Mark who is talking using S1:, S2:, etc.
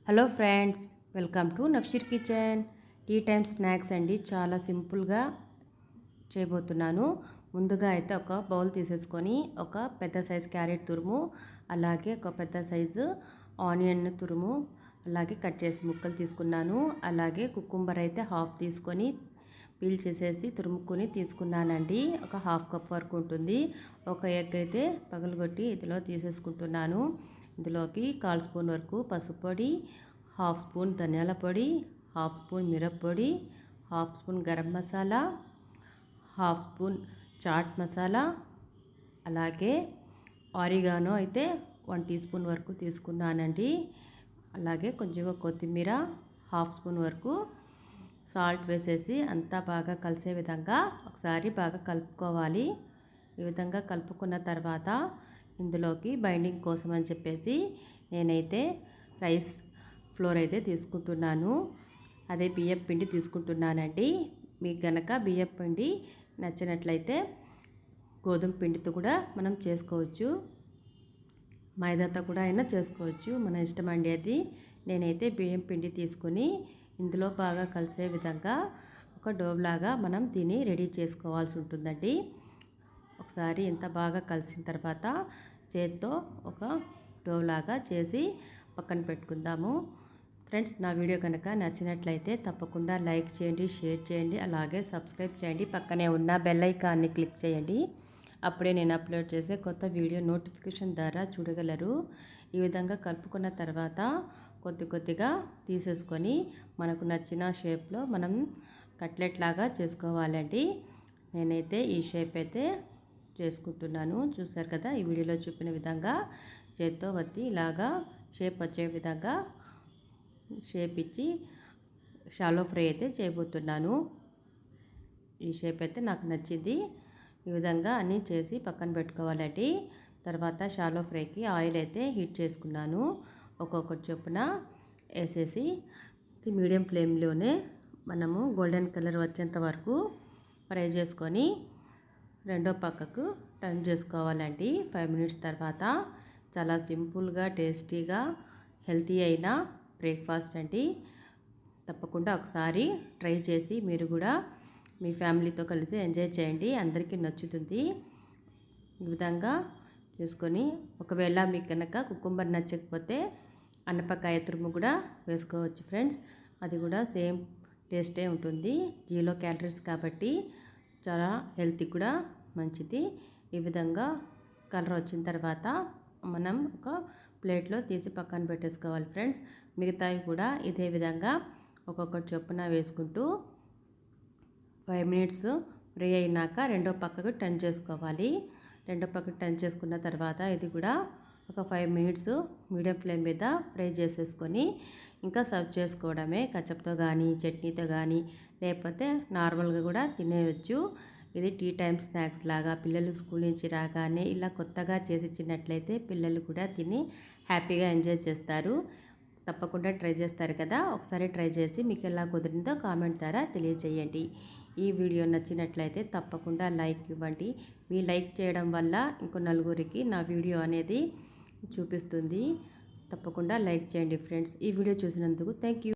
S1: Hello friends, welcome to Nafsheer kitchen. Tea time snacks అండి. చాలా సింపుల్గా చేయబోతున్నాను. ముందుగా అయితే ఒక బౌల్ తీసేసుకొని ఒక పెద్ద సైజు క్యారెట్ తురుము, అలాగే ఒక పెద్ద సైజు ఆనియన్ తురుము, అలాగే కట్ చేసి ముక్కలు తీసుకున్నాను. అలాగే కుకుంబర్ అయితే హాఫ్ తీసుకొని పీల్ చేసేసి తురుముకొని తీసుకున్నానండి. ఒక హాఫ్ కప్ వరకు ఉంటుంది. ఒక ఎగ్ అయితే పగలగొట్టి ఇందులో తీసేసుకుంటున్నాను. ఇందులోకి 1/4 స్పూన్ వరకు పసుపు పొడి, హాఫ్ స్పూన్ ధనియాల పొడి, హాఫ్ స్పూన్ మిరప్పొడి, half spoon garam masala, half spoon chaat masala, అలాగే ఆరిగానో అయితే 1 టీ స్పూన్ వరకు తీసుకున్నానండి. అలాగే కొంచెంగా కొత్తిమీర, హాఫ్ స్పూన్ వరకు సాల్ట్ వేసేసి అంతా బాగా కలిసే విధంగా ఒకసారి బాగా కలుపుకోవాలి. ఈ విధంగా కలుపుకున్న తర్వాత ఇందులోకి బైండింగ్ కోసం అని చెప్పేసి నేనైతే రైస్ ఫ్లోర్ అయితే తీసుకుంటున్నాను. అదే బియ్యం పిండి తీసుకుంటున్నానండి. మీకు గనక బియ్యం పిండి నచ్చినట్లయితే గోధుమ పిండితో కూడా మనం చేసుకోవచ్చు, మైదాతో కూడా అయినా చేసుకోవచ్చు, మన ఇష్టం అండి అది. నేనైతే బియ్యం పిండి తీసుకొని ఇందులో బాగా కలిసే విధంగా ఒక డోలాగా మనం దీన్ని రెడీ చేసుకోవాల్సి ఉంటుందండి. ఒకసారి ఇంత బాగా కలిసిన తర్వాత చేత్తో ఒక డోలాగా చేసి పక్కన పెట్టుకుందాము. ఫ్రెండ్స్, నా వీడియో కనుక నచ్చినట్లయితే తప్పకుండా లైక్ చేయండి, షేర్ చేయండి, అలాగే సబ్స్క్రైబ్ చేయండి. పక్కనే ఉన్న బెల్ ఐకాన్ని క్లిక్ చేయండి. అప్పుడే నేను అప్లోడ్ చేసే కొత్త వీడియో నోటిఫికేషన్ ద్వారా చూడగలరు. ఈ విధంగా కలుపుకున్న తర్వాత కొద్ది కొద్దిగా తీసేసుకొని మనకు నచ్చిన షేప్లో మనం కట్లెట్ లాగా చేసుకోవాలండి. నేనైతే ఈ షేప్ అయితే చేసుకుంటున్నాను. చూసారు కదా, ఈ వీడియోలో చూపిన విధంగా చేత్తో వత్తి ఇలాగా షేప్ వచ్చే విధంగా షేప్ ఇచ్చి షాలో ఫ్రై అయితే చేయబోతున్నాను. ఈ షేప్ అయితే నాకు నచ్చింది. ఈ విధంగా అన్నీ చేసి పక్కన పెట్టుకోవాలండి. తర్వాత షాలో ఫ్రైకి ఆయిల్ అయితే హీట్ చేసుకున్నాను. ఒక్కొక్కటి చొప్పున వేసేసి మీడియం ఫ్లేమ్లోనే మనము గోల్డెన్ కలర్ వచ్చేంత వరకు ఫ్రై చేసుకొని రెండో పక్కకు టర్న్ చేసుకోవాలండి. 5 మినిట్స్ తర్వాత చాలా సింపుల్గా, టేస్టీగా, హెల్తీ అయిన బ్రేక్ఫాస్ట్ అండి. తప్పకుండా ఒకసారి ట్రై చేసి మీరు కూడా మీ ఫ్యామిలీతో కలిసి ఎంజాయ్ చేయండి. అందరికీ నచ్చుతుంది. ఈ విధంగా చేసుకొని ఒకవేళ మీకు కనుక కుకుంబర్ నచ్చకపోతే అనపకాయ తురుము కూడా వేసుకోవచ్చు ఫ్రెండ్స్. అది కూడా సేమ్ టేస్టే ఉంటుంది. 0 క్యాలరీస్ కాబట్టి చాలా హెల్తీ కూడా మంచిది. ఈ విధంగా కలర్ వచ్చిన తర్వాత మనం ఒక ప్లేట్లో తీసి పక్కన పెట్టేసుకోవాలి ఫ్రెండ్స్. మిగతావి కూడా ఇదే విధంగా ఒక్కొక్కటి చొప్పున వేసుకుంటూ 5 మినిట్స్ ఫ్రై అయినాక రెండో పక్కకు టర్న్ చేసుకోవాలి. రెండో పక్కకు టర్న్ చేసుకున్న తర్వాత ఇది కూడా ఒక 5 మినిట్స్ మీడియం ఫ్లేమ్ మీద ఫ్రై చేసేసుకొని ఇంకా సర్వ్ చేసుకోవడమే. కచప్తో కానీ, చట్నీతో కానీ, లేకపోతే నార్మల్గా కూడా తినేయచ్చు. ఇది టీ టైమ్ స్నాక్స్ లాగా పిల్లలు స్కూల్ నుంచి రాగానే ఇలా కొత్తగా చేసి ఇచ్చినట్లయితే పిల్లలు కూడా తిని హ్యాపీగా ఎంజాయ్ చేస్తారు. తప్పకుండా ట్రై చేస్తారు కదా. ఒకసారి ట్రై చేసి మీకు ఎలా కుదిరిందో కామెంట్ ద్వారా తెలియజేయండి. ఈ వీడియో నచ్చినట్లయితే తప్పకుండా లైక్ ఇవ్వండి. మీ లైక్ చేయడం వల్ల ఇంకో నలుగురికి నా వీడియో అనేది చూపిస్తుంది. తప్పకుండా లైక్ చేయండి ఫ్రెండ్స్. ఈ వీడియో చూసినందుకు థ్యాంక్ యూ.